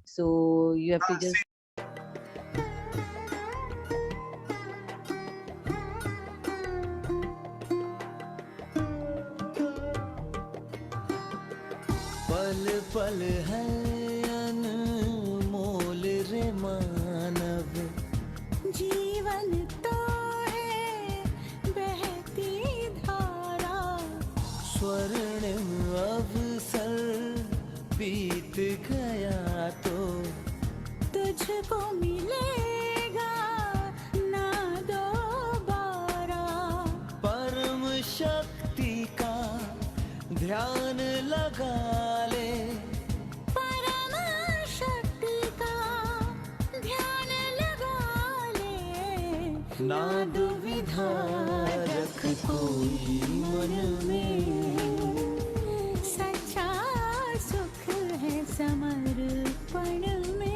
So you have to just पल पल है अनमोल रे मानव, जीवन तो है बहती धारा, स्वर्णिम अवसर बीत गया तो तुझको मिलेगा ना दोबारा। परम शक्ति का ध्यान लगा ले, परम शक्ति का ध्यान लगा ले, ना दुविधा रख कोई मन में, सच्चा सुख है समर्पण में।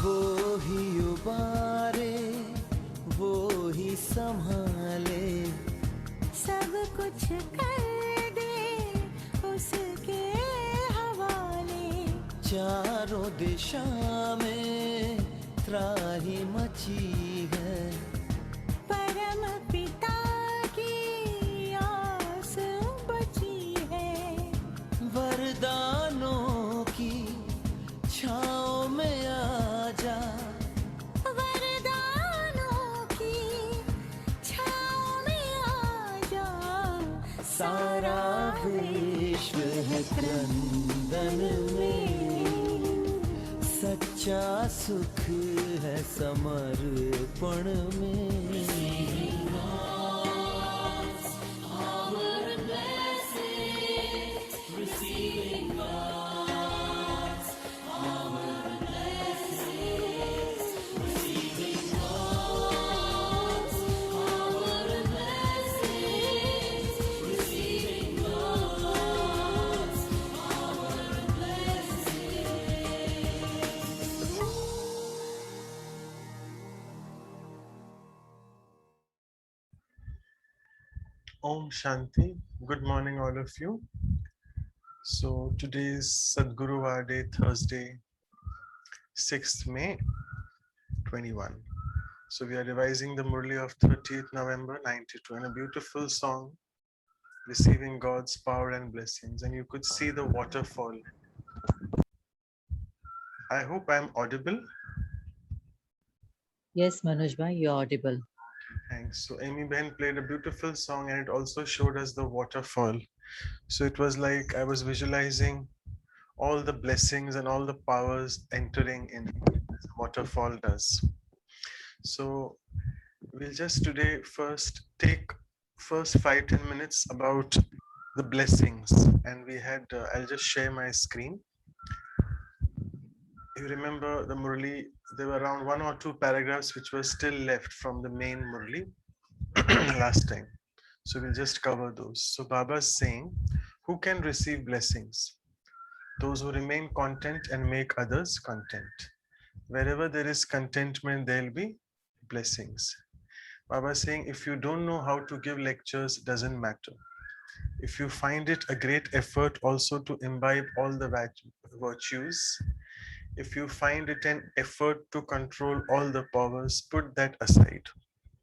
वो ही उबारे, वो ही संभाले, सब कुछ कर दे उसके हवाले। चारों दिशा में त्राही मची है, परम पिता की आस बची है, वरदानों की छाँव में आजा, वरदानों की छाँव में आजा। सारा विश्व है क्रंदन में, सच्चा सुख है समर्पण में। Om Shanti. Good morning, all of you. So today is Sadguru Day, Thursday, 6th May 21. So we are revising the Murli of 30th November 92 and a beautiful song, receiving God's power and blessings. And you could see the waterfall. I hope I'm audible. yes, Manoj bhai, you're audible. Thanks. So Amy Ben played a beautiful song and it also showed us the waterfall. So it was like I was visualizing all the blessings and all the powers entering in as a waterfall does. So we'll just today first take first 5-10 minutes about the blessings, and we had I'll just share my screen. You remember the Murli, there were around 1 or 2 paragraphs which were still left from the main Murli last time. So we'll just cover those. So Baba's saying, who can receive blessings? Those who remain content and make others content. Wherever there is contentment, there'll be blessings. Baba is saying, if you don't know how to give lectures, doesn't matter. If you find it a great effort also to imbibe all the virtues, if you find it an effort to control all the powers, put that aside.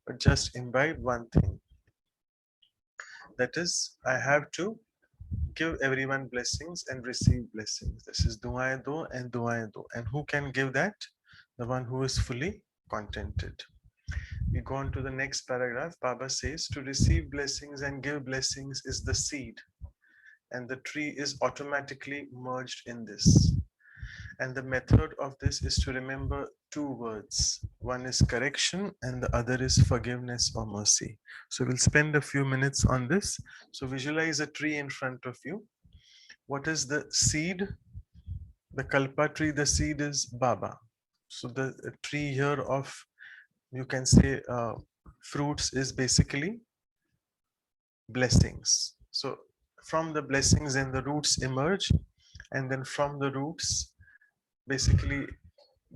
But just imbibe one thing. That is, I have to give everyone blessings and receive blessings. This is du'ae do and du'ae do. And who can give that? The one who is fully contented. We go on to the next paragraph. Baba says, to receive blessings and give blessings is the seed, and the tree is automatically merged in this. And the method of this is to remember two words. One is correction and the other is forgiveness or mercy. So we'll spend a few minutes on this. So visualize a tree in front of you. What is the seed? The kalpa tree, the seed is Baba. So the tree here of, you can say, fruits is basically blessings. So from the blessings and the roots emerge, and then from the roots, basically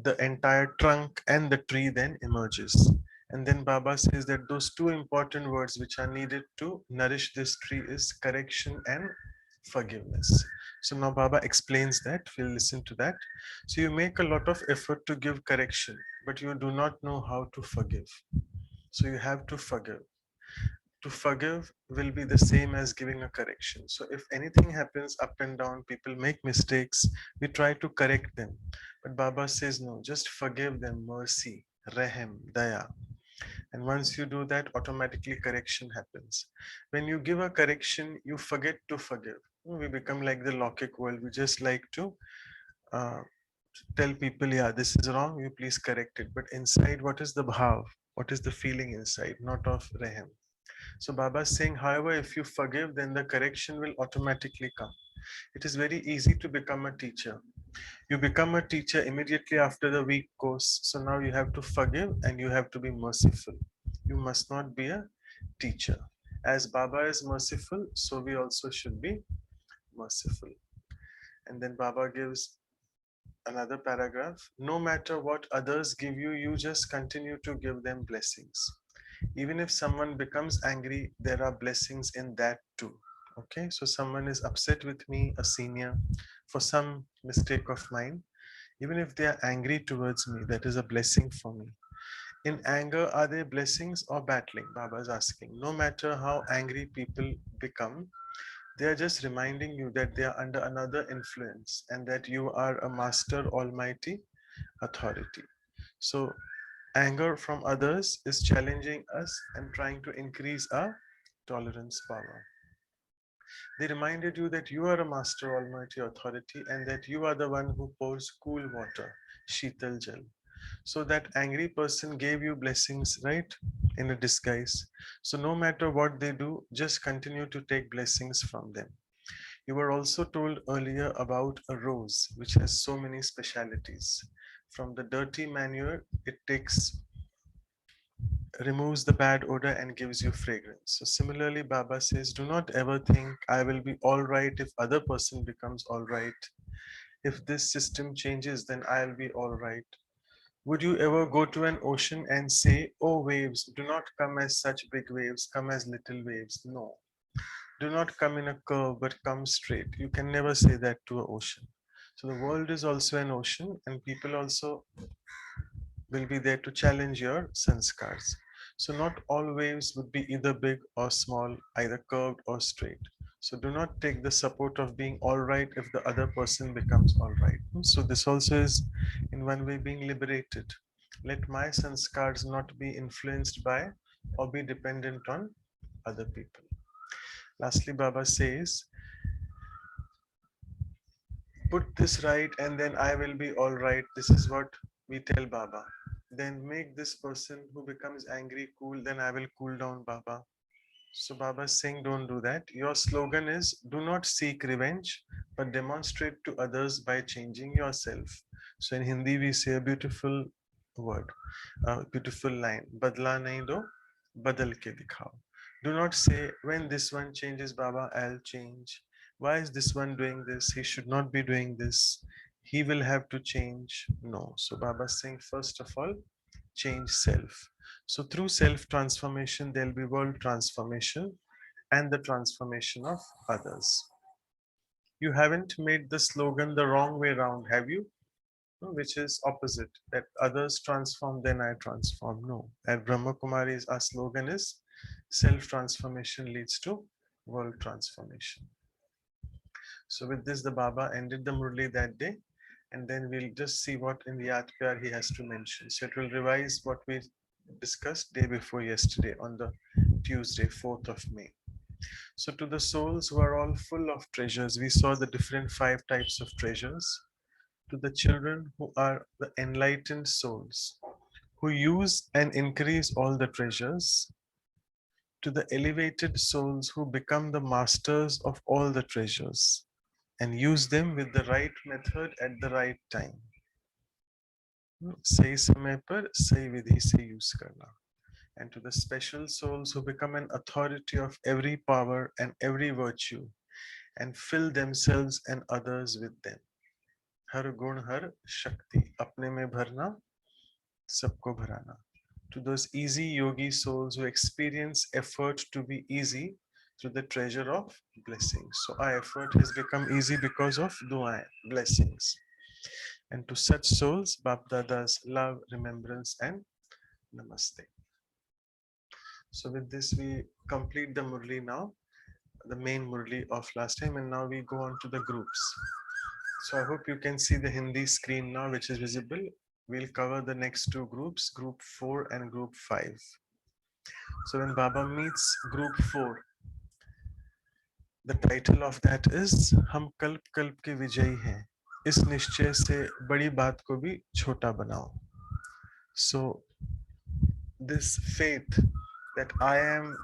the entire trunk and the tree then emerges. And then Baba says that those two important words which are needed to nourish this tree is correction and forgiveness. So now Baba explains that. We'll listen to that. So you make a lot of effort to give correction, but you do not know how to forgive. So you have to forgive. To forgive will be the same as giving a correction. So if anything happens up and down, people make mistakes, we try to correct them. But Baba says, no, just forgive them, mercy, rahem, daya. And once you do that, automatically correction happens. When you give a correction, you forget to forgive. We become like the Lokik world. We just like to uh, tell people, yeah, this is wrong, you please correct it. But inside, what is the bhav? What is the feeling inside? Not of rahem. So Baba is saying, however, if you forgive, then the correction will automatically come. It is very easy to become a teacher. You become a teacher immediately after the week course. So now you have to forgive and you have to be merciful. You must not be a teacher. As Baba is merciful, so we also should be merciful. And then Baba gives another paragraph. No matter what others give you, you just continue to give them blessings. Even if someone becomes angry, there are blessings in that too. Okay, so someone is upset with me, a senior, for some mistake of mine. Even if they are angry towards me, that is a blessing for me. In anger, are they blessings or battling? Baba is asking. No matter how angry people become, they are just reminding you that they are under another influence and that you are a master almighty authority. So anger from others is challenging us and trying to increase our tolerance power. They reminded you that you are a master almighty authority and that you are the one who pours cool water, Sheetal Jal. So that angry person gave you blessings, right? In a disguise. So no matter what they do, just continue to take blessings from them. You were also told earlier about a rose, which has so many specialities. From the dirty manure, it removes the bad odor and gives you fragrance. So similarly, Baba says, do not ever think I will be all right if other person becomes all right. If this system changes, then I'll be all right. Would you ever go to an ocean and say, oh waves, do not come as such big waves, come as little waves? No. Do not come in a curve, but come straight. You can never say that to an ocean. So the world is also an ocean, and people also will be there to challenge your sanskars. So not all waves would be either big or small, either curved or straight. So do not take the support of being all right if the other person becomes all right. So this also is in one way being liberated. Let my sanskars not be influenced by or be dependent on other people. Lastly, Baba says, put this right and then I will be all right. This is what we tell Baba. Then make this person who becomes angry cool, then I will cool down Baba. So Baba is saying, don't do that. Your slogan is, do not seek revenge, but demonstrate to others by changing yourself. So in Hindi, we say a beautiful word, a beautiful line. Badla nahi do, badal ke dikhao. Do not say, when this one changes, Baba, I'll change. Why is this one doing this? He should not be doing this. He will have to change. No. So Baba is saying, first of all, change self. So through self transformation, there'll be world transformation and the transformation of others. You haven't made the slogan the wrong way around, have you? No, which is opposite, that others transform, then I transform. No. At Brahma Kumaris, our slogan is self transformation leads to world transformation. So with this, the Baba ended the Murli that day. And then we'll just see what in the Yad Pyar he has to mention. So it will revise what we discussed day before yesterday on the Tuesday, 4th of May. So to the souls who are all full of treasures, we saw the different 5 types of treasures. to the children who are the enlightened souls, who use and increase all the treasures, to the elevated souls who become the masters of all the treasures and use them with the right method at the right time. सही समय पर सही विधि से use करना. And to the special souls who become an authority of every power and every virtue and fill themselves and others with them. हर गुण हर शक्ति अपने में भरना, सबको भराना. To those easy yogi souls who experience effort to be easy through the treasure of blessings. So our effort has become easy because of dua, blessings. And to such souls, Bap Dada's love, remembrance, and namaste. So with this, we complete the Murli now, the main Murli of last time, and now we go on to the groups. So I hope you can see the Hindi screen now, which is visible. We'll cover the next two groups, group 4 and group 5. So when Baba meets group 4, the title of that is हम कल्प कल्प के विजयी हैं, इस निश्चय से बड़ी बात को भी छोटा बनाओ. So this faith that I am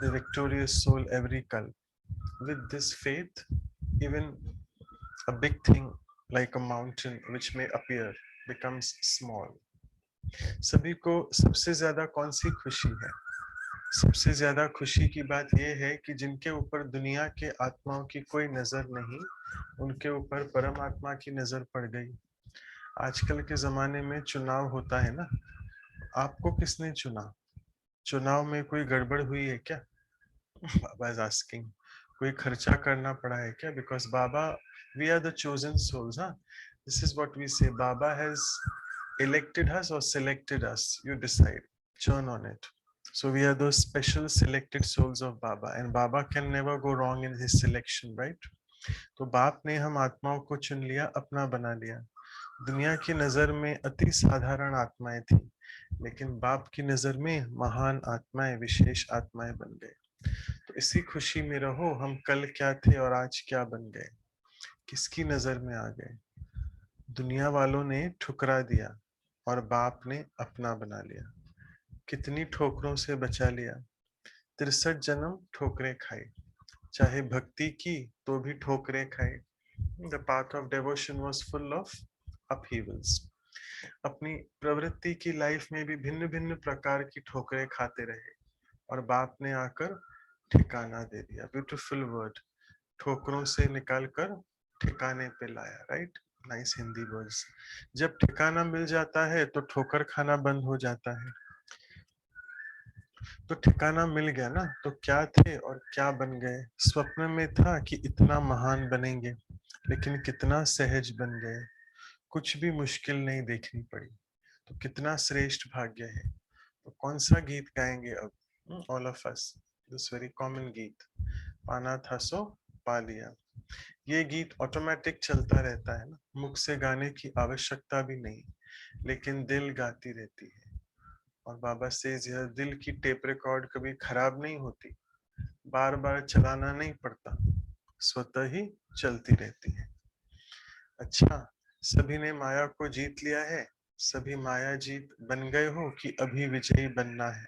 the victorious soul every kalp, with this faith, even a big thing like a mountain which may appear becomes small. सभी को सबसे ज्यादा कौन सी खुशी है? सबसे ज्यादा खुशी की बात यह है कि जिनके ऊपर दुनिया के आत्माओं की कोई नजर नहीं, उनके ऊपर परमात्मा की नजर पड़ गई. आजकल के जमाने में चुनाव होता है ना, आपको किसने चुना? चुनाव में कोई गड़बड़ हुई है क्या? Baba is asking. कोई खर्चा करना पड़ा है क्या? Because Baba, we are the chosen souls. हाँ, this is what we say. Baba has elected us or selected us, you decide, churn on it. So we are those special selected souls of Baba, and Baba can never go wrong in his selection, right? तो बाप ने हम आत्माओं को चुन लिया, अपना बना लिया. दुनिया की नजर में अति साधारण आत्माएं थी, लेकिन बाप की नजर में महान आत्माएं, विशेष आत्माएं बन गए. तो इसी खुशी में रहो. हम कल क्या थे और आज क्या बन गए, किसकी नजर में आ गए? दुनिया वालों ने ठुकरा दिया और बाप ने अपना बना लिया. कितनी ठोकरों से बचा लिया. 63 जन्म ठोकरें खाई, चाहे भक्ति की तो भी ठोकरें खाई. The path of devotion was full of upheavals. अपनी प्रवृत्ति की लाइफ में भी भिन्न भिन्न प्रकार की ठोकरें खाते रहे और बाप ने आकर ठिकाना दे दिया. ब्यूटीफुल वर्ड, ठोकरों से निकालकर ठिकाने पे लाया. Right, nice Hindi words. जब ठिकाना मिल जाता है तो ठोकर खाना बंद हो जाता है. तो ठिकाना मिल गया ना, तो क्या थे और क्या बन गए. स्वप्न में था कि इतना महान बनेंगे, लेकिन कितना सहज बन गए. कुछ भी मुश्किल नहीं देखनी पड़ी. तो कितना श्रेष्ठ भाग्य है. तो कौन सा गीत गाएंगे अब? All of us this very common गीत, पाना था सो पा लिया. ये गीत ऑटोमेटिक चलता रहता है ना, मुख से गाने की आवश्यकता भी नहीं, लेकिन दिल गाती रहती है. और बाबा से यह दिल की टेप रिकॉर्ड कभी खराब नहीं होती, बार बार चलाना नहीं पड़ता, स्वतः ही चलती रहती है. अच्छा, सभी ने माया को जीत लिया है. सभी माया जीत बन गए हो कि अभी विजयी बनना है.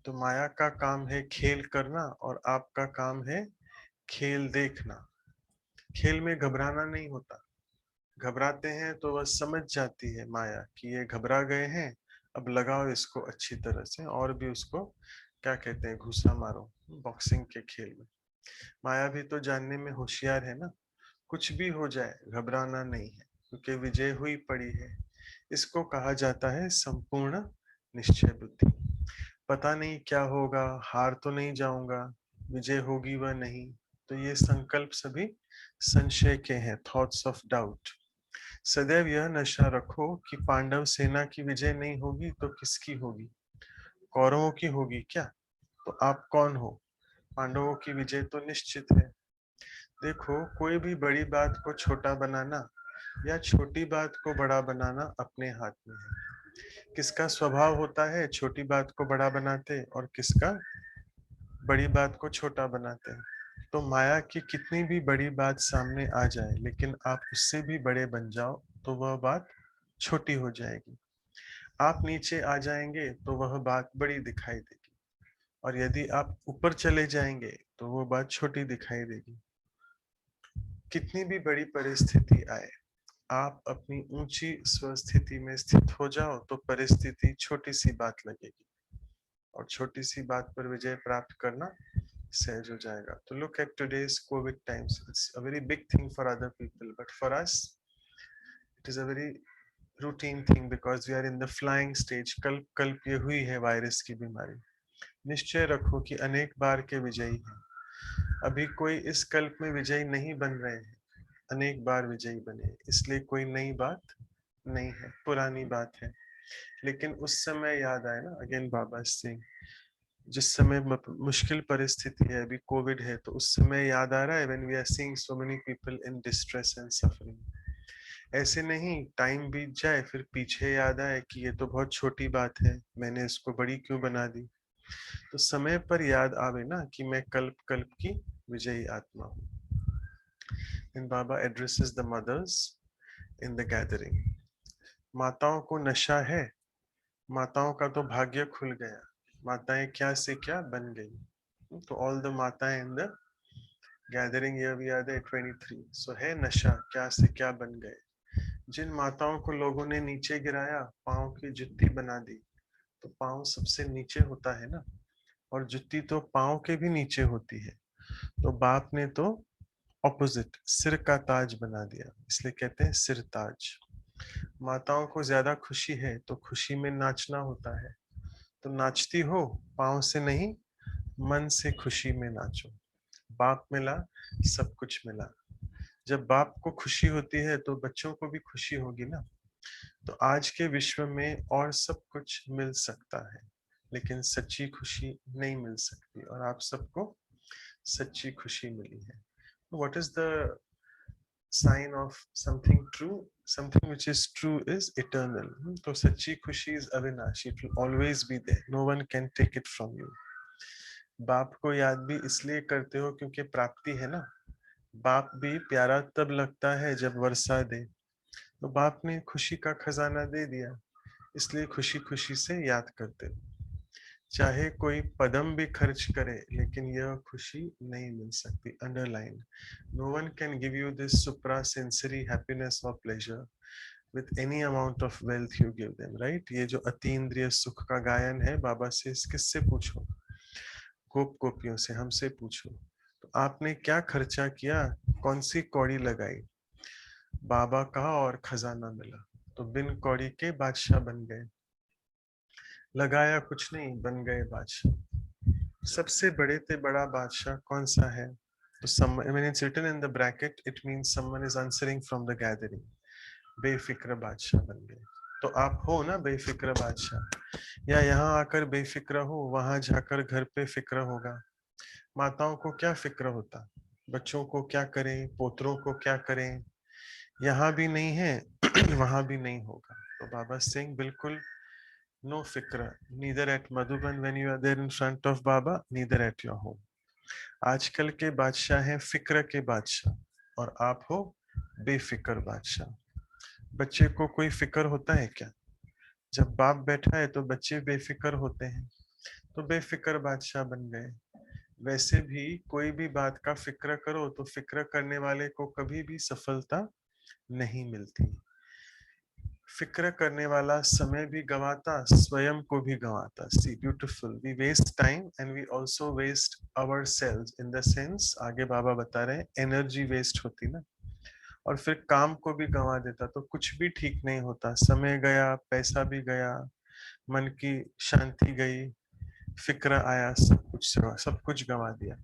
तो माया का काम है खेल करना और आपका काम है खेल देखना. खेल में घबराना नहीं होता. घबराते हैं तो वह समझ जाती है माया कि ये घबरा गए हैं, अब लगाओ इसको अच्छी तरह से और भी उसको क्या कहते हैं, घुसा मारो. बॉक्सिंग के खेल में माया भी तो जानने में होशियार है ना. कुछ भी हो जाए घबराना नहीं है, क्योंकि विजय हुई पड़ी है. इसको कहा जाता है संपूर्ण निश्चय बुद्धि. पता नहीं क्या होगा, हार तो नहीं जाऊंगा, विजय होगी वह नहीं. तो ये संकल्प सभी संशय के हैं, थॉट्स ऑफ डाउट. सदैव यह नशा रखो कि पांडव सेना की विजय नहीं होगी तो किसकी होगी? कौरवों की होगी क्या? तो आप कौन हो? पांडवों की विजय तो निश्चित है. देखो, कोई भी बड़ी बात को छोटा बनाना या छोटी बात को बड़ा बनाना अपने हाथ में है. किसका स्वभाव होता है छोटी बात को बड़ा बनाते और किसका बड़ी बात को छोटा बनाते हैं. तो माया की कितनी भी बड़ी बात सामने आ जाए, लेकिन आप उससे भी बड़े बन जाओ तो वह बात छोटी हो जाएगी। आप नीचे आ जाएंगे तो वह बात बड़ी दिखाई देगी, और यदि आप ऊपर चले जाएंगे तो वो बात छोटी दिखाई देगी। कितनी भी बड़ी परिस्थिति आए, आप अपनी ऊंची स्वस्थिति में स्थित हो जाओ तो परिस्थिति छोटी सी बात लगेगी, और छोटी सी बात पर विजय प्राप्त करना सहज हो जाएगा। तो look at today's covid times, it's a very big thing for other people, but for us it is a very routine thing because we are in the flying stage. कल्प कल्प ये हुई है वायरस की बीमारी। निश्चय रखो कि अनेक बार के विजयी हैं। अभी कोई इस कल्प में विजयी नहीं बन रहे हैं, अनेक बार विजयी बने, इसलिए कोई नई बात नहीं है, पुरानी बात है। लेकिन उस समय याद आए ना, अगेन बाबा सिंह, जिस समय मुश्किल परिस्थिति है, अभी कोविड है, तो उस समय याद आ रहा है when we are seeing so many people in distress and suffering. ऐसे नहीं टाइम बीत जाए फिर पीछे याद आए कि ये तो बहुत छोटी बात है, मैंने इसको बड़ी क्यों बना दी। तो समय पर याद आवे ना कि मैं कल्प कल्प की विजयी आत्मा हूँ। And Baba addresses the mothers in the gathering. माताओं को नशा है, माताओं का तो भाग्य खुल गया, माताएं क्या से क्या बन गई। तो ऑल द माताएं in the gathering, here we are the 23, so है नशा, क्या से क्या बन गए। जिन माताओं को लोगों ने नीचे गिराया, पांव की जुत्ती बना दी, तो पांव सबसे नीचे होता है ना, और जुत्ती तो पांव के भी नीचे होती है। तो बाप ने तो ऑपोजिट सिर का ताज बना दिया, इसलिए कहते हैं सिर ताज। माताओं को ज्यादा खुशी है तो खुशी में नाचना होता है, तो नाचती हो पांव से नहीं, मन से खुशी में नाचो। बाप मिला, सब कुछ मिला। जब बाप को खुशी होती है तो बच्चों को भी खुशी होगी ना। तो आज के विश्व में और सब कुछ मिल सकता है, लेकिन सच्ची खुशी नहीं मिल सकती, और आप सबको सच्ची खुशी मिली है। What is the sign of something true? Something which is true is eternal. तो सच्ची खुशी is अविनाशी, it will always be there. No one can take it from you. बाप को याद भी इसलिए करते हो क्योंकि प्राप्ति है ना। बाप भी प्यारा तब लगता है जब वर्षा दे, तो बाप ने खुशी का खजाना दे दिया, इसलिए खुशी खुशी से याद करते हो। चाहे कोई पदम भी खर्च करे, लेकिन यह खुशी नहीं मिल सकती। Underline, no one can give you this supra sensory happiness और pleasure with any amount of wealth you give them, right. ये जो अतीन्द्रिय सुख का गायन है, बाबा से किससे पूछो, गोप गोपियों से, हमसे पूछो। तो आपने क्या खर्चा किया, कौन सी कौड़ी लगाई, बाबा का और खजाना मिला, तो बिन कौड़ी के बादशाह बन गए। लगाया कुछ नहीं, बन गए बादशाह। सबसे बड़े से बड़ा बादशाह कौन सा है? तो when it's written in the bracket, it means someone is answering from the gathering. बेफिक्र बादशाह बन गए। तो आप हो ना बेफिक्र बादशाह, या यहाँ आकर बेफिक्र हो, वहां जाकर घर पे फिक्र होगा। माताओं को क्या फिक्र होता, बच्चों को क्या करें, पोतरों को क्या करें, यहाँ भी नहीं है वहां भी नहीं होगा। तो बाबा सिंह बिल्कुल no fikra, neither at Madhuban when you are there in front of Baba, neither at your home. आजकल के बादशाह हैं फिक्र के बादशाह, और आप हो बेफिक्र बादशाह। बच्चे को कोई फिक्र होता है क्या? जब बाप बैठा है तो बच्चे बेफिक्र होते हैं, तो बेफिक्र बादशाह बन गए। वैसे भी कोई भी बात का फिक्र करो तो फिक्र करने वाले को कभी भी सफलता नहीं मिलती। फिक्र करने वाला समय भी गवाता, स्वयं को भी गवाता। See beautiful, we waste time and we also waste ourselves, in the sense, आगे बाबा बता रहे हैं, एनर्जी वेस्ट होती ना, और फिर काम को भी गंवा देता, तो कुछ भी ठीक नहीं होता। समय गया, पैसा भी गया, मन की शांति गई, फिक्र आया, सब कुछ गंवा दिया।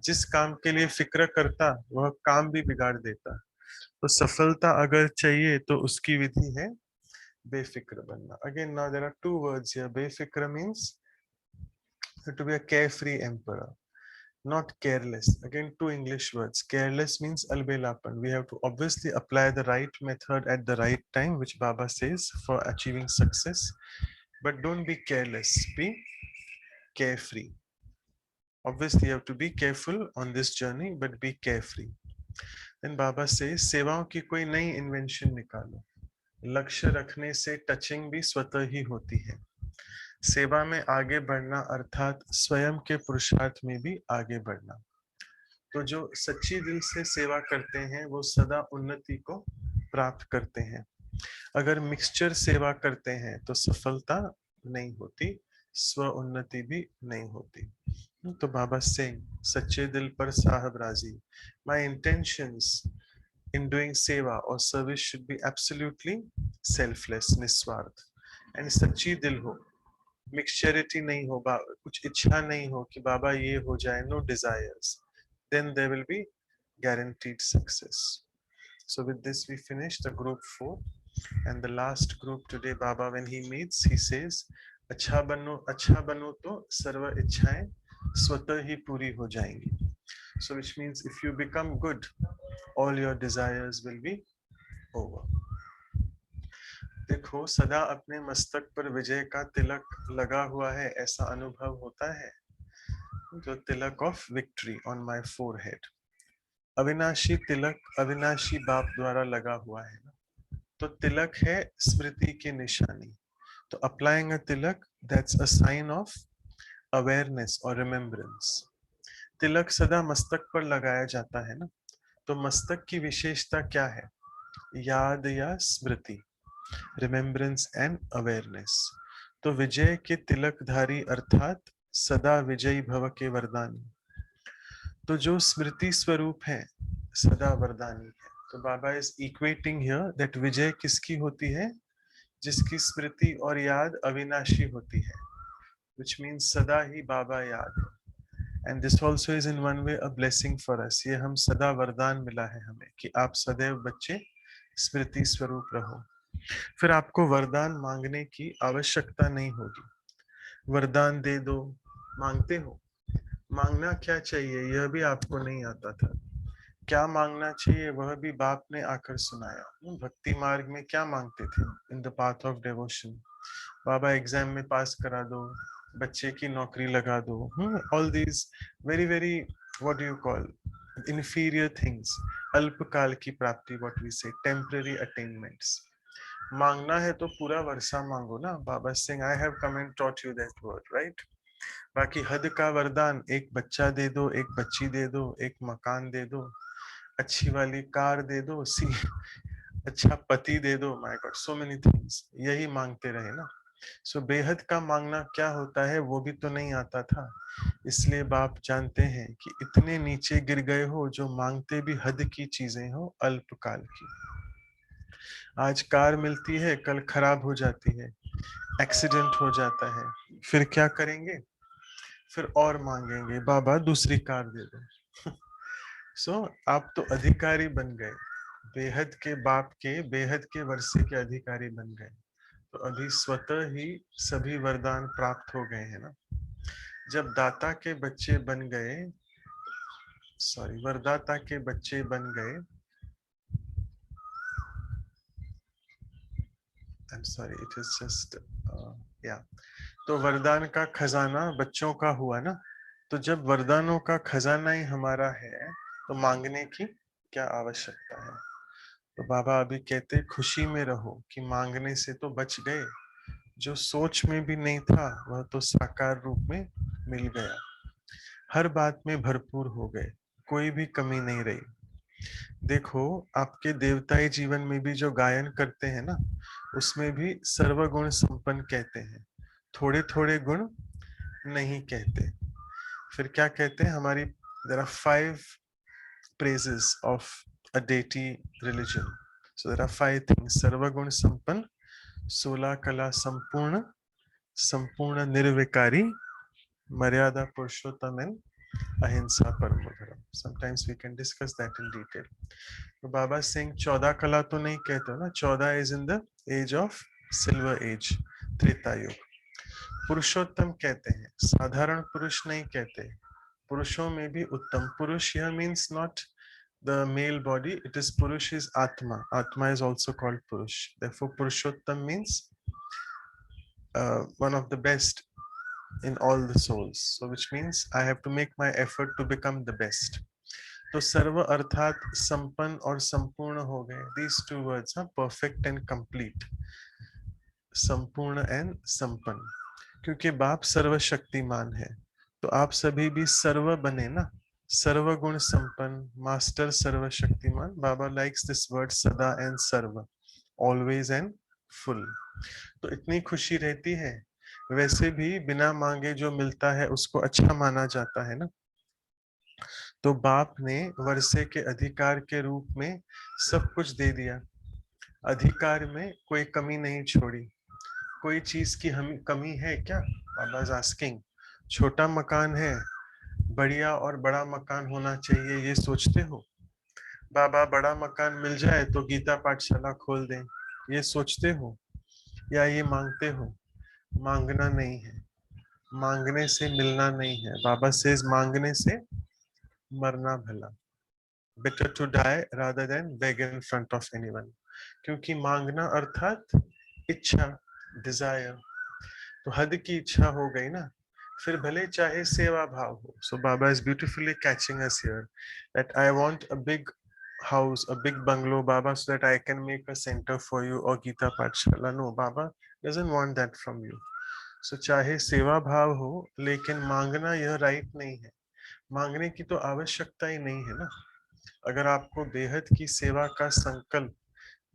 जिस काम के लिए फिक्र करता वह काम भी बिगाड़ देता। तो सफलता अगर चाहिए तो उसकी विधि है बेफिक्र बनना। Again, now there are two words here. बेफिक्र means to be a carefree emperor, not careless. Again, two English words. Careless means albelapan. We have to obviously apply the right method at the right time, which Baba says for achieving success. But don't be careless. Be carefree. Obviously, you have to be careful on this journey, but be carefree. Then Baba says सेवाओं की कोई नई invention निकालो, लक्ष्य रखने से touching भी स्वतः ही होती है। सेवा में आगे बढ़ना अर्थात स्वयं के पुरुषार्थ में भी आगे बढ़ना। तो जो सच्ची दिल से सेवा करते हैं वो सदा उन्नति को प्राप्त करते हैं। अगर मिक्सचर सेवा करते हैं तो सफलता नहीं होती, स्व उन्नति भी नहीं होती। तो बाबा सिंह सच्चे दिल पर साहब राजी। My intentions in doing seva or service should be absolutely selfless, निस्वार्थ, and सच्ची दिल हो, मिक्सचरिटी नहीं हो, कुछ इच्छा नहीं हो कि बाबा ये हो जाए, no desires, then there will be guaranteed success. So with this we finish the group 4, and the last group today Baba when he meets he says अच्छा बनो तो सर्व इच्छाएं स्वतः ही पूरी हो जाएंगी. So which means if you become good, all your desires will be over. देखो सदा अपने मस्तक पर विजय का तिलक लगा हुआ है, ऐसा अनुभव होता है. जो tilak of victory on my forehead, अविनाशी तिलक अविनाशी बाप द्वारा लगा हुआ है ना, तो तिलक है स्मृति की निशानी. तो applying a tilak, that's a sign of awareness और रिमेम्बरेंस. तिलक सदा मस्तक पर लगाया जाता है ना, तो मस्तक की विशेषता क्या है? याद या स्मृति, रिमेम्बरेंस एंड अवेयरनेस. तो विजय के तिलकधारी अर्थात सदा विजयी भव के वरदानी. तो जो स्मृति स्वरूप है सदा वरदानी है. तो बाबा इज इक्वेटिंग हियर दैट विजय किसकी होती है? जिसकी स्मृति और याद अविनाशी होती है, which means सदा ही बाबा याद है. And this also is in one way a blessing for us. ये हम सदा वरदान मिला है हमें कि आप सदैव बच्चे स्मृति स्वरूप रहो. फिर आपको वरदान मांगने की आवश्यकता नहीं होगी. वरदान दे दो, मांगते हो, मांगना क्या चाहिए यह भी आपको नहीं आता था. क्या मांगना चाहिए वह भी बाप ने आकर सुनाया. भक्ति मार्ग में क्या मांगते थे? In the path of devotion, Baba exam में पास करा दो, बच्चे की नौकरी लगा दो. All these very very what do you call inferior things, अल्पकाल की प्राप्ति, what we say temporary attainments. मांगना है तो पूरा वर्षा मांगो ना. Baba Singh I have come and taught you that word, right. बाकी हद का वरदान, एक बच्चा दे दो, एक बच्ची दे दो, एक मकान दे दो, अच्छी वाली कार दे दो, अच्छा पति दे दो. My God, so many things. यही मांगते रहे ना. सो बेहद का मांगना क्या होता है वो भी तो नहीं आता था. इसलिए बाप जानते हैं कि इतने नीचे गिर गए हो जो मांगते भी हद की चीजें हो, अल्पकाल की. आज कार मिलती है, कल खराब हो जाती है, एक्सीडेंट हो जाता है, फिर क्या करेंगे? फिर और मांगेंगे, बाबा दूसरी कार दे दो. सो आप तो अधिकारी बन गए, बेहद के बाप के बेहद के वर्षे के अधिकारी बन गए. तो अभी स्वतः ही सभी वरदान प्राप्त हो गए हैं ना. जब दाता के बच्चे बन गए, सॉरी वरदाता के बच्चे बन गए, I am sorry it is just या. तो वरदान का खजाना बच्चों का हुआ ना. तो जब वरदानों का खजाना ही हमारा है तो मांगने की क्या आवश्यकता है? तो बाबा अभी कहते खुशी में रहो कि मांगने से तो बच गए. जो सोच में भी नहीं था वह तो साकार रूप में मिल गया. हर बात में भरपूर हो गए, कोई भी कमी नहीं रही. देखो आपके देवताई जीवन में भी जो गायन करते हैं ना, उसमें भी सर्वगुण संपन्न कहते हैं, थोड़े थोड़े गुण नहीं कहते. फिर क्या कहते हैं? हमारी there are 5 praises of a deity religion. So there are 5 things: सर्वगुण संपन्न, 16 कला संपूर्ण, संपूर्ण निर्विकारी, मर्यादा पुरुषोत्तम एंड अहिंसा परमो धर्म. Sometimes we can discuss that in detail. तो बाबा सिंह 14 कला तो नहीं कहते ना. 14 is in the age of silver age, Treta युग. पुरुषोत्तम कहते हैं, साधारण पुरुष नहीं कहते. पुरुषों में भी उत्तम पुरुष, यह means not the male body, it is purush is atma. Atma is also called purush. Therefore purushottam means one of the best in all the souls. So which means I have to make my effort to become the best. तो सर्व अर्थात संपन्न और संपूर्ण हो गए. These two words are perfect and complete. संपूर्ण and संपन्न. क्योंकि बाप सर्वशक्तिमान है, तो आप सभी भी सर्व बने ना, सर्वगुण संपन्न, मास्टर सर्वशक्तिमान. बाबा लाइक्स दिस वर्ड सदा एंड सर्व, ऑलवेज एंड फुल. तो इतनी खुशी रहती है. वैसे भी बिना मांगे जो मिलता है उसको अच्छा माना जाता है ना. तो बाप ने वर्षे के अधिकार के रूप में सब कुछ दे दिया. अधिकार में कोई कमी नहीं छोड़ी. कोई चीज की हम कमी है क्या? Baba is asking. छोटा मकान है, बढ़िया और बड़ा मकान होना चाहिए, ये सोचते हो? बाबा बड़ा मकान मिल जाए तो गीता पाठशाला खोल दें, ये सोचते हो या ये मांगते हो? मांगना नहीं है, मांगने से मिलना नहीं है. बाबा सेज मांगने से मरना भला. Better to die rather than beg in front of anyone. क्योंकि मांगना अर्थात इच्छा, डिजायर. तो हद की इच्छा हो गई ना, फिर भले चाहे सेवा भाव हो. So Baba is beautifully catching us here that I want a big house, a big bungalow, Baba, so that I can make a center for you or Gita Pathshala. No, Baba doesn't want that from you. So चाहे सेवा भाव हो, लेकिन मांगना यह right नहीं है. मांगने की तो आवश्यकता ही नहीं है ना. अगर आपको बेहद की सेवा का संकल्प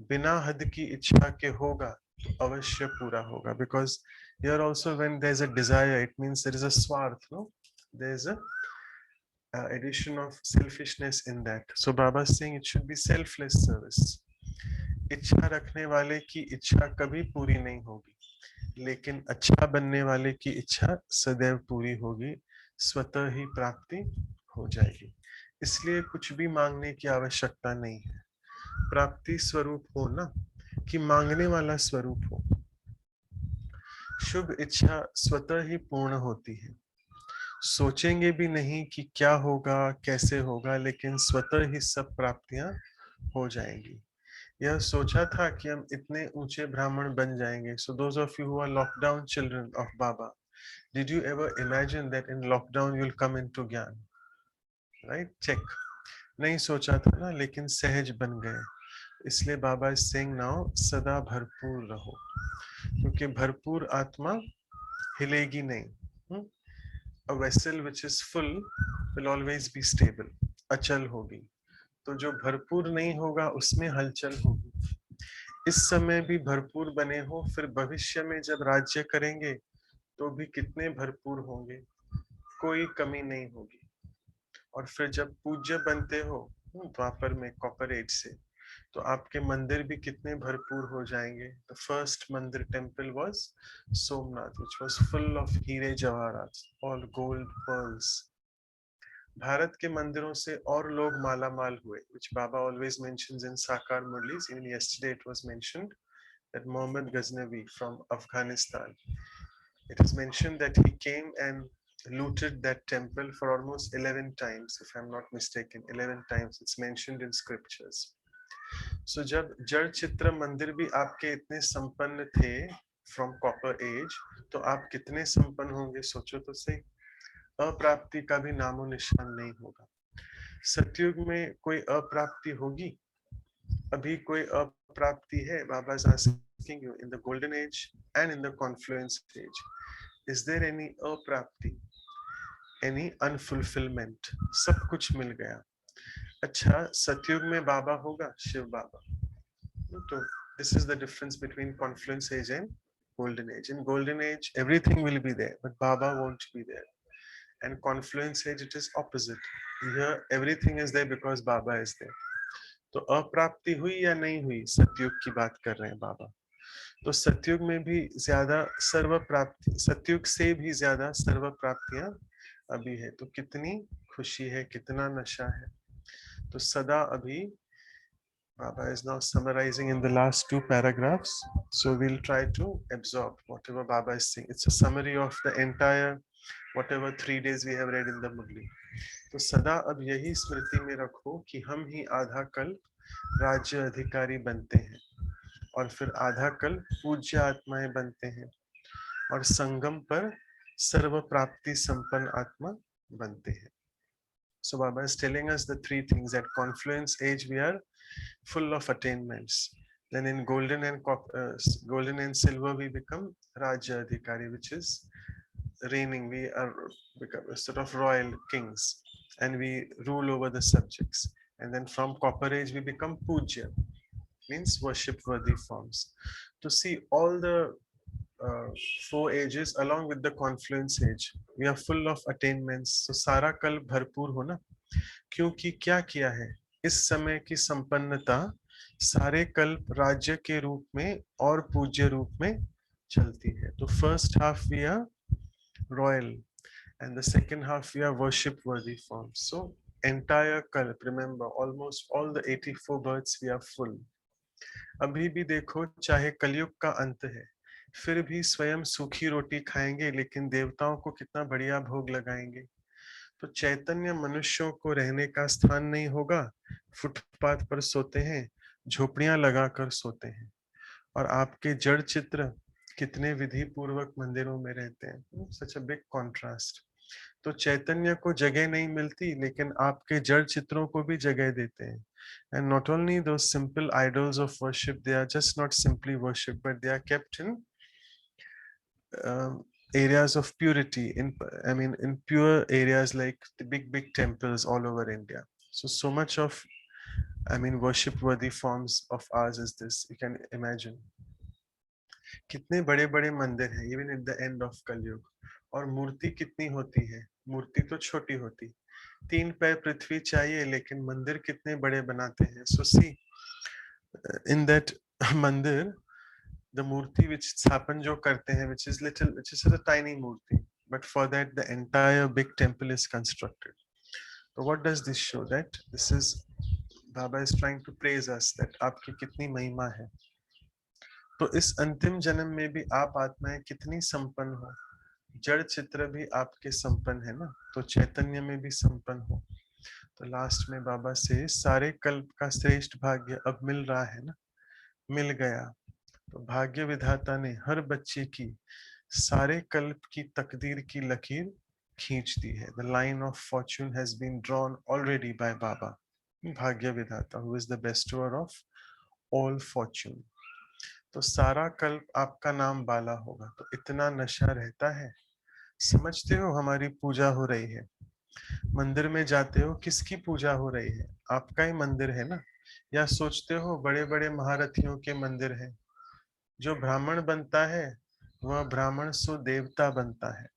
बिना हद की इच्छा के होगा तो अवश्य पूरा होगा. Because here also when there is a desire, it means there is a swarth, no? There is a addition of selfishness in that. So Baba is saying it should be selfless service. इच्छा रखने वाले की इच्छा कभी पूरी नहीं होगी, लेकिन अच्छा बनने वाले की इच्छा सदैव पूरी होगी, स्वतः ही प्राप्ति हो जाएगी. इसलिए कुछ भी मांगने की आवश्यकता नहीं है. प्राप्ति स्वरूप हो ना, कि मांगने वाला स्वरूप हो. शुभ इच्छा स्वतः ही पूर्ण होती है. सोचेंगे भी नहीं कि क्या होगा, कैसे होगा, लेकिन स्वतः ही सब प्राप्तियां हो जाएंगी. यह सोचा था कि हम इतने ऊंचे ब्राह्मण बन जाएंगे. So those of you who are lockdown children of Baba, did you ever imagine that in lockdown you'll come into ज्ञान? Right? Check. नहीं सोचा था ना, लेकिन सहज बन गए. इसलिए बाबा is saying now सदा भरपूर रहो, क्योंकि भरपूर आत्मा हिलेगी नहीं. A vessel which is full will always be stable, अचल होगी. तो जो भरपूर नहीं होगा उसमें हलचल होगी. इस समय भी भरपूर बने हो, फिर भविष्य में जब राज्य करेंगे तो भी कितने भरपूर होंगे, कोई कमी नहीं होगी. और फिर जब पूज्य बनते हो द्वापर में कॉपर एज से, तो आपके मंदिर भी कितने भरपूर हो जाएंगे. द फर्स्ट मंदिर temple was Somnath, which was full of हीरे जवाहरात, ऑल गोल्ड पर्ल्स. भारत के मंदिरों से और लोग माला माल हुए, which Baba always mentions in Sakar Murlis. Even yesterday it was mentioned that Mohammad Ghaznavi from Afghanistan, it is mentioned that he came and looted that temple for almost 11 times, if I'm not mistaken. 11 times it's mentioned in scriptures. So जब जड़ चित्र मंदिर भी आपके इतने संपन्न थे from copper age, तो आप कितने संपन्न होंगे सोचो तो सही. अप्राप्ति का भी नामो निशान नहीं होगा. सतयुग में कोई अप्राप्ति होगी? अभी कोई अप्राप्ति है? बाबा is asking you, in the golden age and in the confluence age, is there any अप्राप्ति, any unfulfillment? सब कुछ मिल गया. अच्छा, सतयुग में बाबा होगा, शिव बाबा. तो this is the difference between confluence age and golden age. In golden age everything will be there, but Baba won't be there. And confluence age, it is opposite. Here everything is there because Baba is there. तो अप्राप्ति हुई या नहीं हुई, सतयुग की बात कर रहे हैं बाबा. तो सतयुग में भी ज्यादा सर्व प्राप्ति, सतयुग से भी ज्यादा सर्व प्राप्तियां अभी है. तो कितनी खुशी है, कितना नशा है. तो सदा अभी. Baba is now summarizing in the last two paragraphs, so we'll try to absorb whatever Baba is saying. It's a summary of the entire whatever 3 days we have read in the Murli. तो सदा अब यही स्मृति में रखो कि हम ही आधा कल राज्य अधिकारी बनते हैं, और फिर आधा कल पूज्य आत्माएं बनते हैं, और संगम पर सर्व प्राप्ति संपन्न आत्मा बनते हैं. So Baba is telling us the three things. At confluence age we are full of attainments. Then in golden and silver we become Raja Adhikari, which is reigning. We are become a sort of royal kings, and we rule over the subjects. And then from copper age we become Puja, means worship worthy forms. To see all the uh, four ages along with the confluence age, we are full of attainments. So सारा कल भरपूर हो ना, क्योंकि क्या किया है, इस समय की संपन्नता सारे कल्प राज्य के रूप में और पूज्य रूप में चलती है. तो first half we are royal and the second half we are worship worthy forms. So entire kalp, remember, almost all the 84 births we are full. अभी भी देखो, चाहे कलयुग का अंत है, फिर भी स्वयं सूखी रोटी खाएंगे, लेकिन देवताओं को कितना बढ़िया भोग लगाएंगे. तो चैतन्य मनुष्यों को रहने का स्थान नहीं होगा, फुटपाथ पर सोते हैं, झोपड़ियां लगाकर सोते हैं, और आपके जड़ चित्र कितने विधि पूर्वक मंदिरों में रहते हैं. सच अ बिग कॉन्ट्रास्ट. तो चैतन्य को जगह नहीं मिलती, लेकिन आपके जड़ चित्रों को भी जगह देते हैं. And not only those simple idols of worship, they are just not simply worship, but they are kept in areas of purity. In pure areas like the big temples all over India. So much of, worship worthy forms of ours is this. You can imagine. कितने बड़े बड़े मंदिर हैं even at the end of कलयुग, और मूर्ति कितनी होती है. मूर्ति तो छोटी होती, 3 पैर पृथ्वी चाहिए, लेकिन मंदिर कितने बड़े बनाते हैं. सो सी इन दैट मंदिर, the murti which स्थापन जो करते हैं, which is a tiny murti, but for that the entire big temple is constructed. So what does this show? That this is Baba is trying to praise us that आपकी कितनी महिमा है. तो इस अंतिम जन्म में भी आप आत्माएं कितनी संपन्न हो. जड़ चित्र भी आपके संपन्न है ना, तो चैतन्य में भी संपन्न हो. तो लास्ट में बाबा से सारे कल्प का श्रेष्ठ भाग्य अब मिल रहा है ना, मिल गया. तो भाग्य विधाता ने हर बच्चे की सारे कल्प की तकदीर की लकीर खींच दी है. The line of fortune has been drawn already by बाबा. भाग्य विधाता, who is the bestower of all fortune. तो सारा कल्प आपका नाम बाला होगा. तो इतना नशा रहता है. समझते हो हमारी पूजा हो रही है, मंदिर में जाते हो, किसकी पूजा हो रही है? आपका ही मंदिर है ना. या सोचते हो बड़े बड़े महारथियों के मंदिर है. जो ब्राह्मण बनता है वह ब्राह्मण सो देवता बनता है,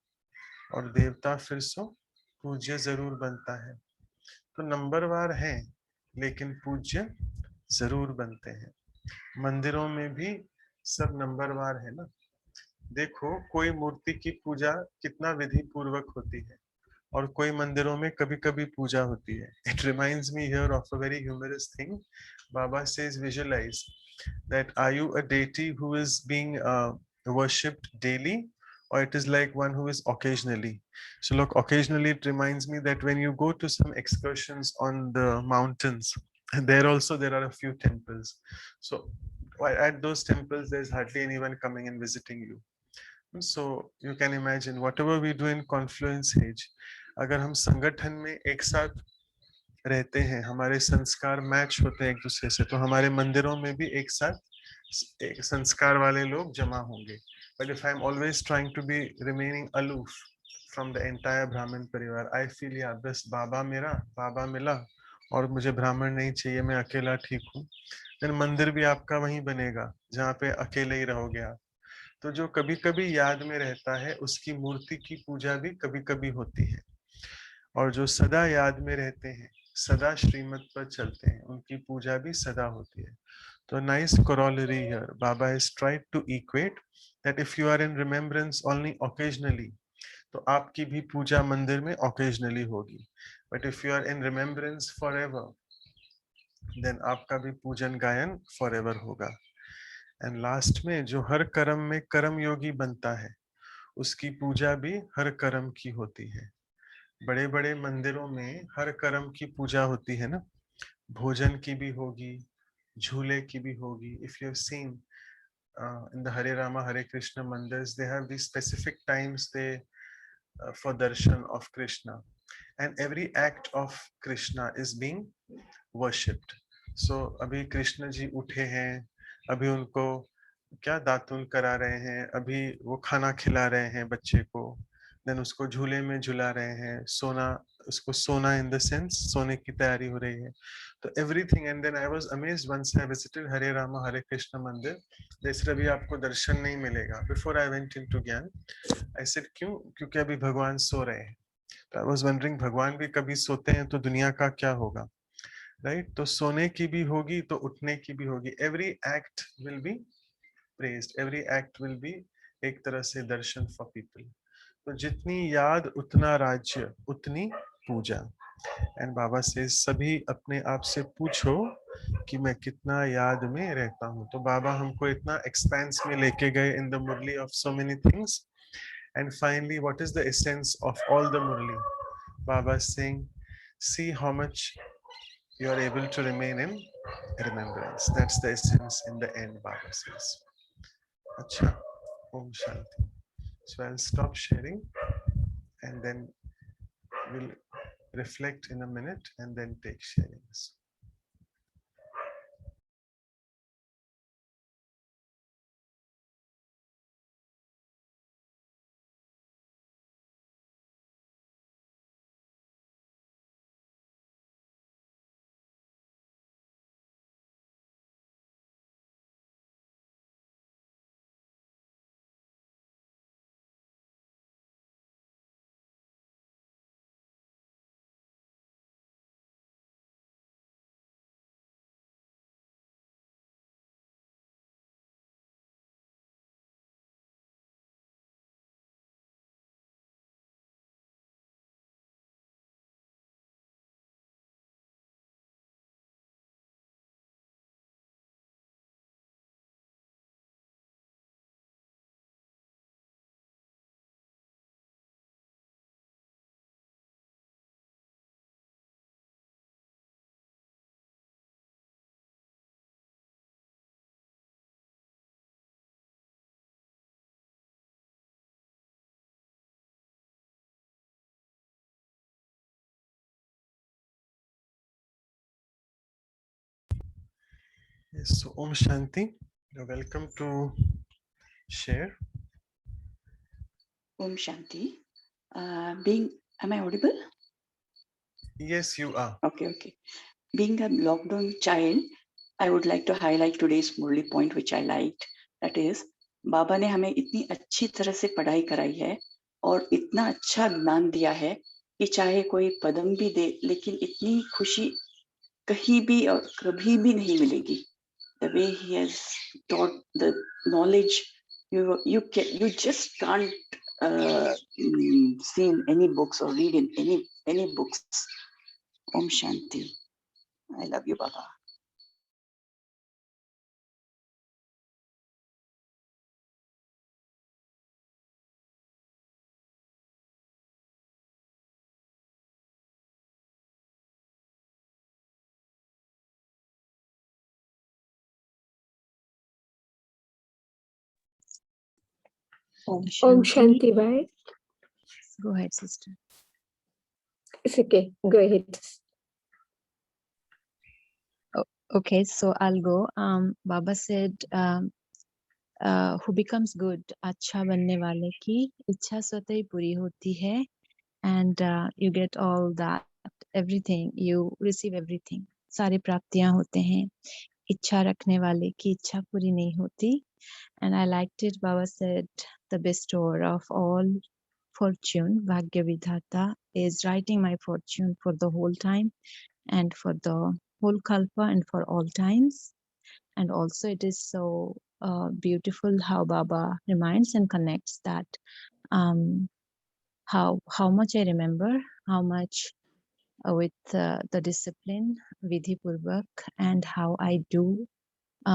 और देवता फिर सो पूज्य जरूर बनता है. तो नंबरवार है, लेकिन पूज्य जरूर बनते हैं. मंदिरों में भी सब नंबरवार है ना. देखो, कोई मूर्ति की पूजा कितना विधि पूर्वक होती है, और कोई मंदिरों में कभी कभी पूजा होती है. It reminds me here of a very humorous thing. Baba says visualize that are you a deity who is being worshipped daily, or it is like one who is occasionally. So look, occasionally it reminds me that when you go to some excursions on the mountains, there also there are a few temples. So at those temples there's hardly anyone coming and visiting you. So you can imagine whatever we do in confluence age, अगर हम संगठन में एक साथ रहते हैं, हमारे संस्कार मैच होते हैं एक दूसरे से, तो हमारे मंदिरों में भी एक साथ एक संस्कार वाले लोग जमा होंगे. But if I am always trying to be remaining aloof from the entire Brahmin parivar, I feel या बस बाबा मेरा, बाबा मिला और मुझे ब्राह्मण नहीं चाहिए, मैं अकेला ठीक हूँ. फिर मंदिर भी आपका वहीं बनेगा जहाँ पे अकेले ही रहोगे आप. तो जो कभी कभी याद में रहता है, उसकी मूर्ति की पूजा भी कभी कभी होती है. और जो सदा याद में रहते हैं, सदा श्रीमत पर चलते हैं, उनकी पूजा भी सदा होती है. तो nice corollary here. Baba has tried to equate that if you are in remembrance only occasionally, तो आपकी भी पूजा मंदिर में occasionally होगी. But if you are in remembrance forever, then आपका भी पूजन गायन forever होगा. And last में जो हर कर्म में कर्म योगी बनता है, उसकी पूजा भी हर कर्म की होती है. बड़े बड़े मंदिरों में हर कर्म की पूजा होती है ना. भोजन की भी होगी, झूले की भी होगी. If you have seen in the Hare Rama Hare Krishna mandirs, they have these specific times they for darshan of Krishna, and every act of Krishna is being worshipped. So अभी कृष्ण जी उठे हैं, अभी उनको क्या दातुन करा रहे हैं, अभी वो खाना खिला रहे हैं बच्चे को, देन उसको झूले में झुला रहे हैं, सोना उसको सोना इन द सेंस सोने की तैयारी हो रही है. तो everything. And then I was amazed once I visited Hare Ram Hare Krishna mandir. जैसे अभी आपको दर्शन नहीं मिलेगा. बिफोर आई वेंट इनटू ज्ञान आई सेड क्यों, क्योंकि अभी भगवान सो रहे हैं. तो आई वाज वंडरिंग भगवान भी कभी सोते हैं तो दुनिया का क्या होगा, राइट? तो सोने की भी होगी तो उठने की भी होगी. Every act will be praised, every act will be एक तरह से दर्शन फॉर पीपल. तो जितनी याद उतना राज्य उतनी पूजा. एंड बाबा से सभी अपने आप से पूछो कि मैं कितना याद में रहता हूँ. तो बाबा हमको इतना एक्सपेंस में लेके गए in the murli of so many things. And finally what is the essence of all the murli? Baba Singh, see how much you are able to remain in remembrance. That's the essence in the end, Baba says. Acha, Om Shanti. So I'll stop sharing and then we'll reflect in a minute and then take sharings. Yes, so Om Shanti. You're welcome to share. Om Shanti. Am I audible? Yes, you are. Okay. Being a lockdown child, I would like to highlight today's Murli point, which I liked. That is, बाबा ने हमें इतनी अच्छी तरह से पढ़ाई कराई है और इतना अच्छा ज्ञान दिया है कि चाहे कोई पदम भी दे, लेकिन इतनी खुशी कहीं भी और कभी भी नहीं मिलेगी. The way he has taught the knowledge, you just can't see in any books or read in any books. Om Shanti. I love you, Baba. Om Om Shanti. Shanti, bhai. Go ahead, sister. It's okay. Go ahead. Okay, so I'll go. Baba said, who becomes good, अच्छा बनने वाले की इच्छा स्वतः ही पूरी होती है, and you get all that, everything, you receive everything. सारी प्राप्तियां होते हैं. इच्छा रखने वाले की इच्छा पूरी नहीं होती. And I liked it. Baba said, the bestower of all fortune, Bhagya Vidhata, is writing my fortune for the whole time and for the whole kalpa and for all times. And also it is so beautiful how Baba reminds and connects that how much I remember, how much with the discipline, Vidhi Purvak, and how I do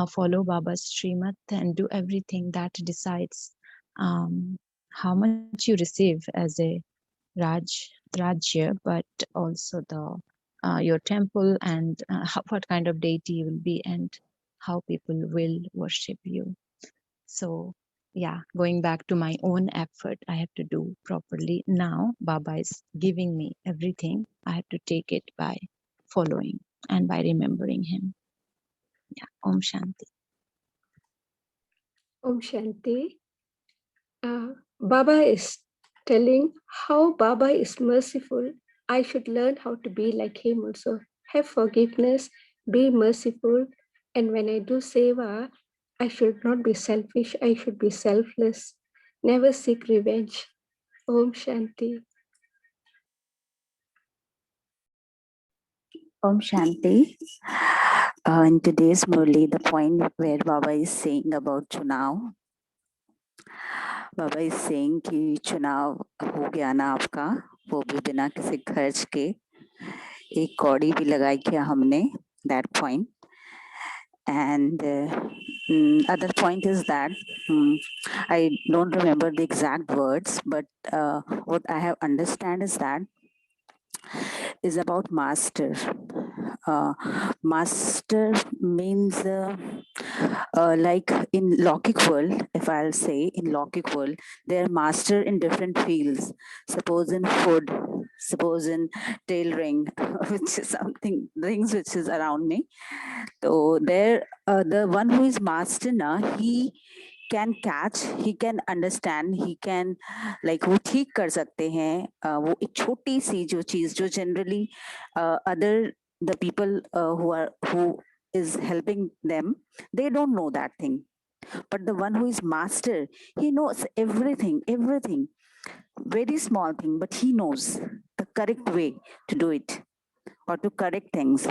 follow Baba's Srimat and do everything that decides how much you receive as a Rajya, but also the your temple and what kind of deity you will be and how people will worship you. So yeah, going back to my own effort, I have to do properly. Now, Baba is giving me everything. I have to take it by following and by remembering him. Yeah, Om Shanti. Om Shanti. Baba is telling how Baba is merciful. I should learn how to be like him also. Have forgiveness, be merciful, and when I do seva, I should not be selfish, I should be selfless. Never seek revenge. Om Shanti. Om Shanti. In today's Murli, the point where Baba is saying about Chunav, Baba is saying कि चुनाव हो गया ना आपका, वो भी बिना किसी खर्च के, एक कौड़ी भी लगाई किया हमने, that point. And other point is that I don't remember the exact words, but what I have understand is that is about master. Master means like in Lokik world, if I'll say in Lokik world, they're master in different fields. Suppose in food, suppose in tailoring, which is something, things which is around me. So there, the one who is master na, he can catch, he can understand, he can like वो ठीक कर सकते हैं, वो एक छोटी सी जो चीज जो generally other the people who is helping them, they don't know that thing. But the one who is master, he knows everything, very small thing, but he knows the correct way to do it or to correct things,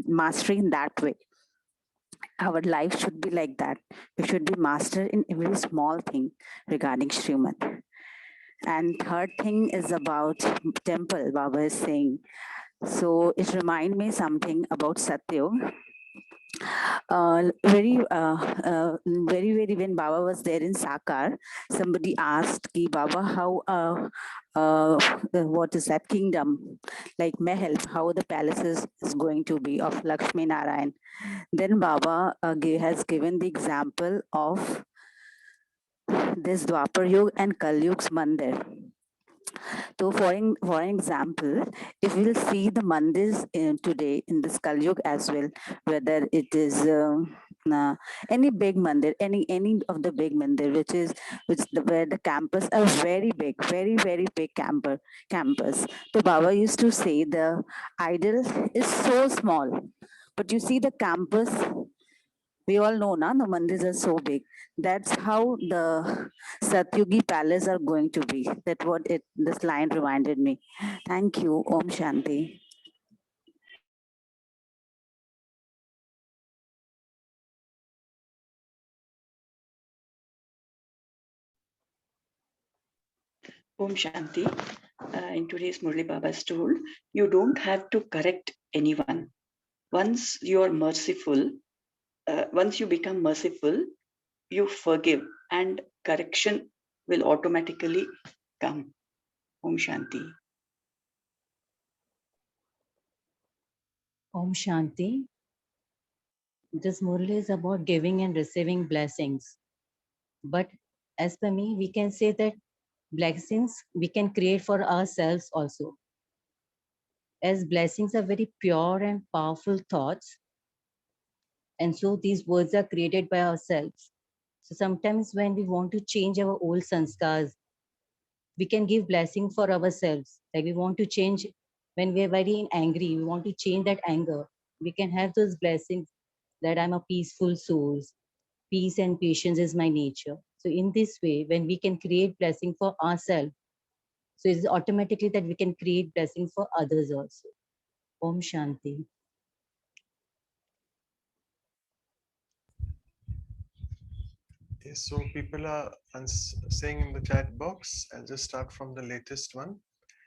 mastering in that way. Our life should be like that. We should be master in every small thing regarding Srimad. And third thing is about temple, Baba is saying. So it reminds me something about Satyog. Very, when Baba was there in Sakar, somebody asked ki Baba, how what is that kingdom, like Mahal, how the palace is going to be of Lakshmi Narayan. Then Baba has given the example of this Dwapar Yuga and Kal Yug's mandir. So for an example, if we'll see the mandirs today in this Kal Yuga as well, whether it is any big mandir, any of the big mandir, where the campus are very big, very big campus. So Baba used to say the idol is so small, but you see the campus. We all know, na, the mandirs are so big. That's how the Satyugi palace are going to be. That's what this line reminded me. Thank you. Om Shanti. Om Shanti. In today's Murli Baba's told, you don't have to correct anyone. Once you are merciful, once you become merciful, you forgive and correction will automatically come. Om Shanti. Om Shanti. This Murli is about giving and receiving blessings. But as per me, we can say that blessings we can create for ourselves also. As blessings are very pure and powerful thoughts, and so these words are created by ourselves. So sometimes when we want to change our old sanskars, we can give blessing for ourselves. Like we want to change, when we are very angry, we want to change that anger. We can have those blessings that I'm a peaceful soul. Peace and patience is my nature. So in this way, when we can create blessing for ourselves, so it's automatically that we can create blessing for others also. Om Shanti. Yes, so people are saying in the chat box, I'll just start from the latest one.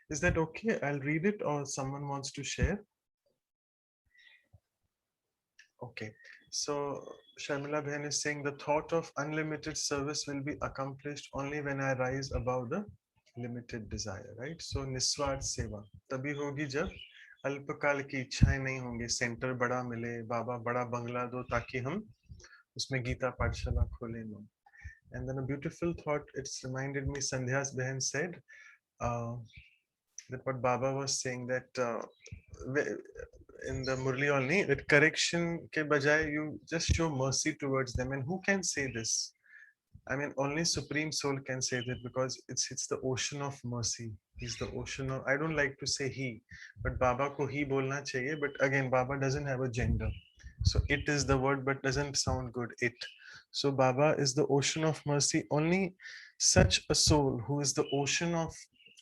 Is that okay? I'll read it or someone wants to share? Okay, so Sharmila Bhen is saying the thought of unlimited service will be accomplished only when I rise above the limited desire, right? So निस्वार्थ सेवा तभी होगी जब अल्पकाल की इच्छाएं नहीं होंगी, सेंटर बड़ा मिले, बाबा बड़ा बंगला दो ताकि हम उसमें गीता पाठशाला खोले लो. And then a beautiful thought, it's reminded me, Sandhya's Behan said, uh, that what Baba was saying, that in the Murli only, that correction ke bajay, you just show mercy towards them. And who can say this? I mean, only Supreme Soul can say that, because it's the ocean of mercy. He's the ocean of, I don't like to say he, but Baba ko he bolna chahiye. But again, Baba doesn't have a gender. So it is the word, but doesn't sound good. It. So Baba is the ocean of mercy. Only such a soul who is the ocean of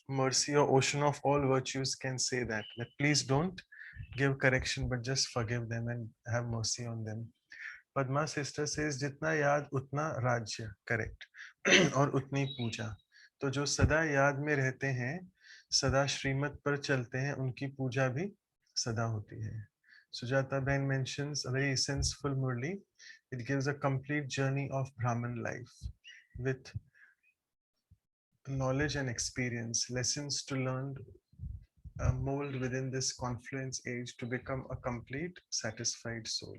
mercy or ocean of all virtues can say that. That please don't give correction, but just forgive them and have mercy on them. Padma sister says, जितना याद उतना राज्य, correct. और उतनी पूजा. तो जो सदा याद में रहते हैं, सदा श्रीमत पर चलते हैं, उनकी पूजा भी सदा होती है. Sujata Ben mentions a very senseful Murli. It gives a complete journey of Brahman life with knowledge and experience, lessons to learn, mold within this confluence age to become a complete, satisfied soul.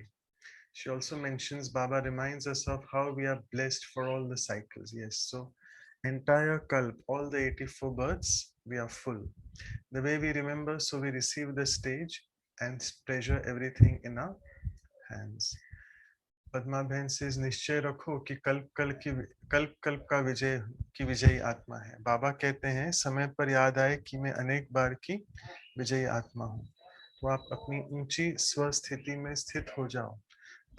She also mentions, Baba reminds us of how we are blessed for all the cycles. Yes, so entire Kalp, all the 84 births, we are full. The way we remember, so we receive the stage and treasure everything in our hands. Padma बहन says, निश्चय रखो कि कल्प कल्प का विजय की विजयी आत्मा है. बाबा कहते हैं, समय पर याद आए कि मैं अनेक बार की विजयी आत्मा हूँ. तो आप अपनी ऊंची स्वस्थिति में स्थित हो जाओ,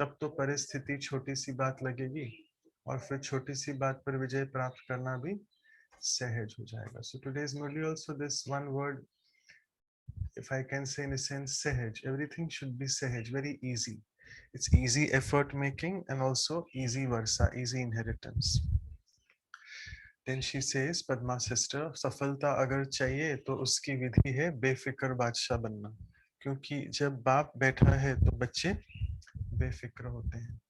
तब तो परिस्थिति छोटी सी बात लगेगी और फिर छोटी सी बात पर विजय प्राप्त करना भी सहज हो जाएगा. So today's Murli also, this one word, if I can say in a sense, सहज. Everything should be सहज, very easy. It's easy effort making and also easy versa, easy inheritance. Then she says, Padma sister, सफलता अगर चाहिए तो उसकी विधि है बेफिक्र बादशाह बनना. क्योंकि जब बाप बैठा है तो बच्चे बेफिक्र होते हैं.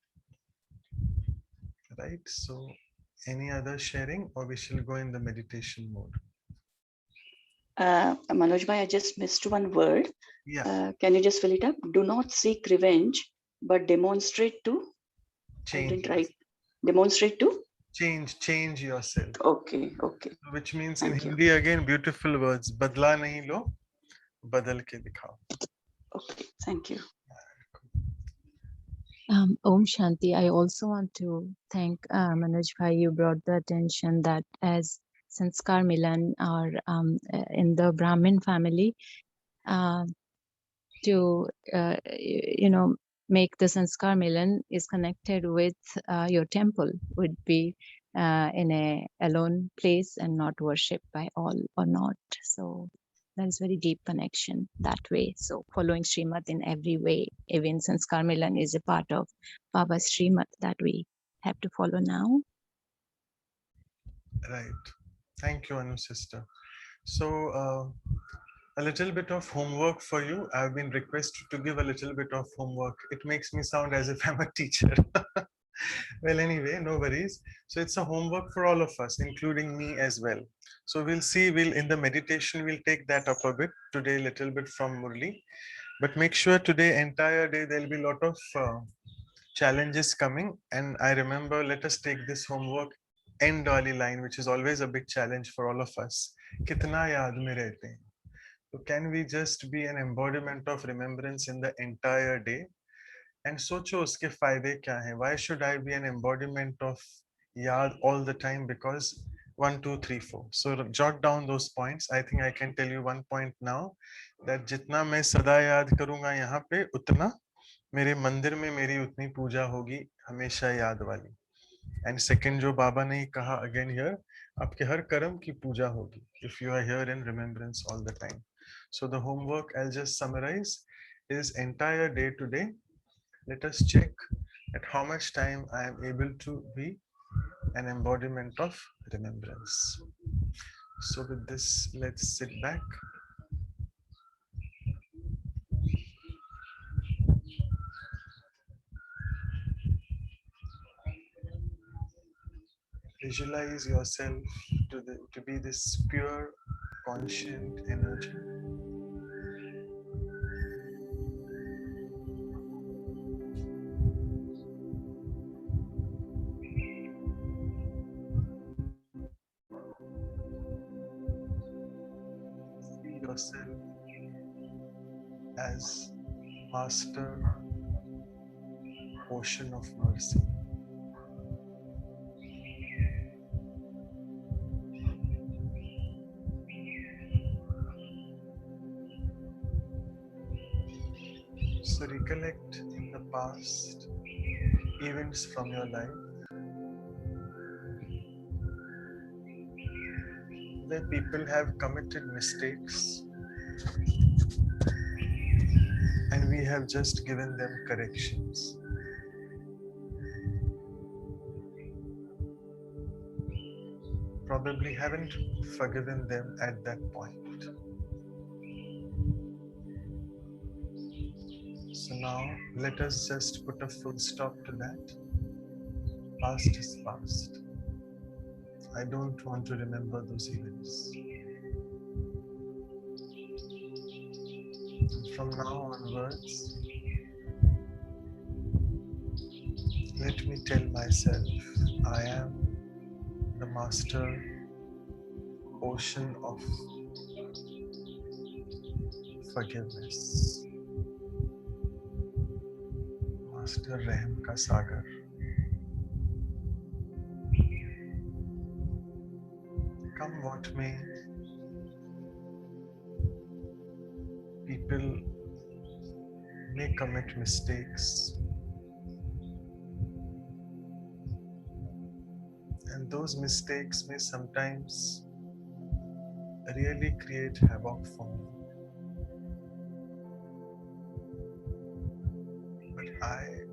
Right? So any other sharing, or we shall go in the meditation mode? Manoj bhai, I just missed one word. Yeah. Can you just fill it up? Do not seek revenge, but demonstrate to. Change. I didn't write. Demonstrate to. Change yourself. Okay. Which means Thank in you. Hindi again, beautiful words. बदला नहीं लो, बदल के दिखाओ. Okay, thank you. Om Shanti. I also want to thank Manoj Bhai. You brought the attention that as Sanskar Milan or in the Brahmin family, to make the Sanskar Milan is connected with your temple, would be in a alone place and not worshipped by all or not. So that is very deep connection that way. So following Srimad in every way, even Sanskar Milan is a part of Baba's Srimad that we have to follow now. Right. Thank you, Anu sister. So a little bit of homework for you. I've been requested to give a little bit of homework. It makes me sound as if I'm a teacher. Well, anyway, no worries. So it's a homework for all of us, including me as well. So we'll see, in the meditation, we'll take that up a bit today, a little bit from Murli. But make sure today, entire day, there'll be a lot of challenges coming. And I remember, let us take this homework, end wali line, which is always a big challenge for all of us. Kitna yaad mein rehte hain? So can we just be an embodiment of remembrance in the entire day? And socho uske fayde kya hai? Why should I be an embodiment of yaad all the time? Because 1, 2, 3, 4. So jot down those points. I think I can tell you one point now, that jitna main sada yaad karunga yahan pe, utna मेरे मंदिर में मेरी उतनी पूजा होगी हमेशा याद वाली. And second जो बाबा ने कहा अगेन हियर, आपके हर कर्म की पूजा होगी if you are here in remembrance all the time. So the homework, I'll just summarize, is entire day today. Let us check at how much time I am able to be an embodiment of remembrance. So with this, let's sit back. Visualize yourself to be this pure, conscient energy. yourself as Master Ocean of Mercy. So recollect in the past events from your life where people have committed mistakes and we have just given them corrections. Probably haven't forgiven them at that point. So now let us just put a full stop to that. Past is past. I don't want to remember those events. From now onwards, let me tell myself, I am the Master Ocean of Forgiveness. Master Rehm ka Sagar. Come what may, people may commit mistakes, and those mistakes may sometimes really create havoc for me. But I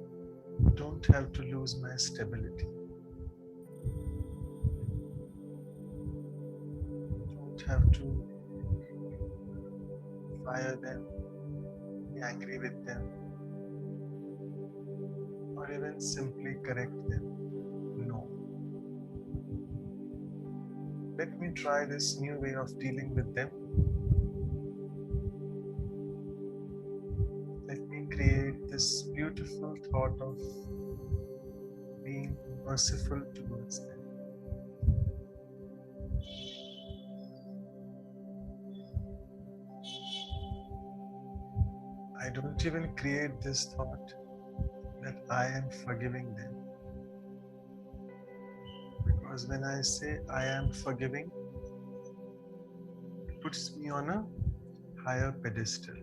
don't have to lose my stability. Don't have to fire them, be angry with them, or even simply correct them. No. Let me try this new way of dealing with them. Let me create this beautiful thought of being merciful towards them. I don't even create this thought that I am forgiving them. Because when I say I am forgiving, it puts me on a higher pedestal.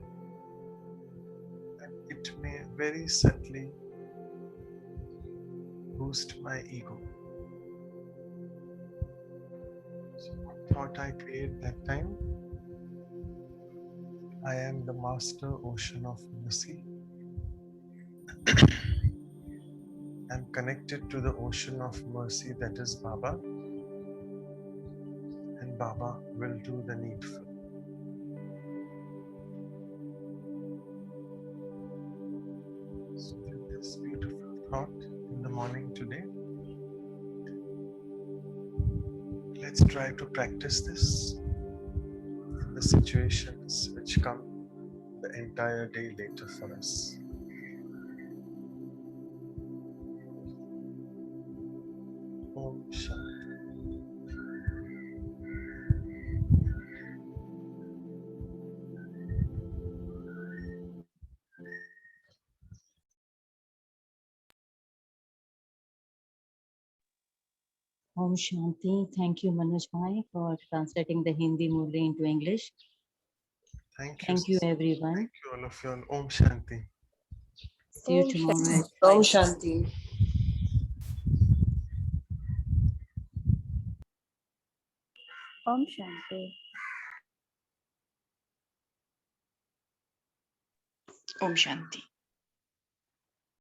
And it may very subtly boost my ego. So what thought I create that time? I am the Master Ocean of Mercy. I'm connected to the Ocean of Mercy that is Baba. And Baba will do the needful. So with this beautiful thought in the morning today, let's try to practice this in the situations which come the entire day later for us. Om Shanti. Om Shanti. Thank you, Manoj Bhai, for translating the Hindi Murli into English. Thank you. Thank you, everyone. Thank you all of you. And Om Shanti. See you Om tomorrow at Om 5. Shanti. Om Shanti. Om Shanti.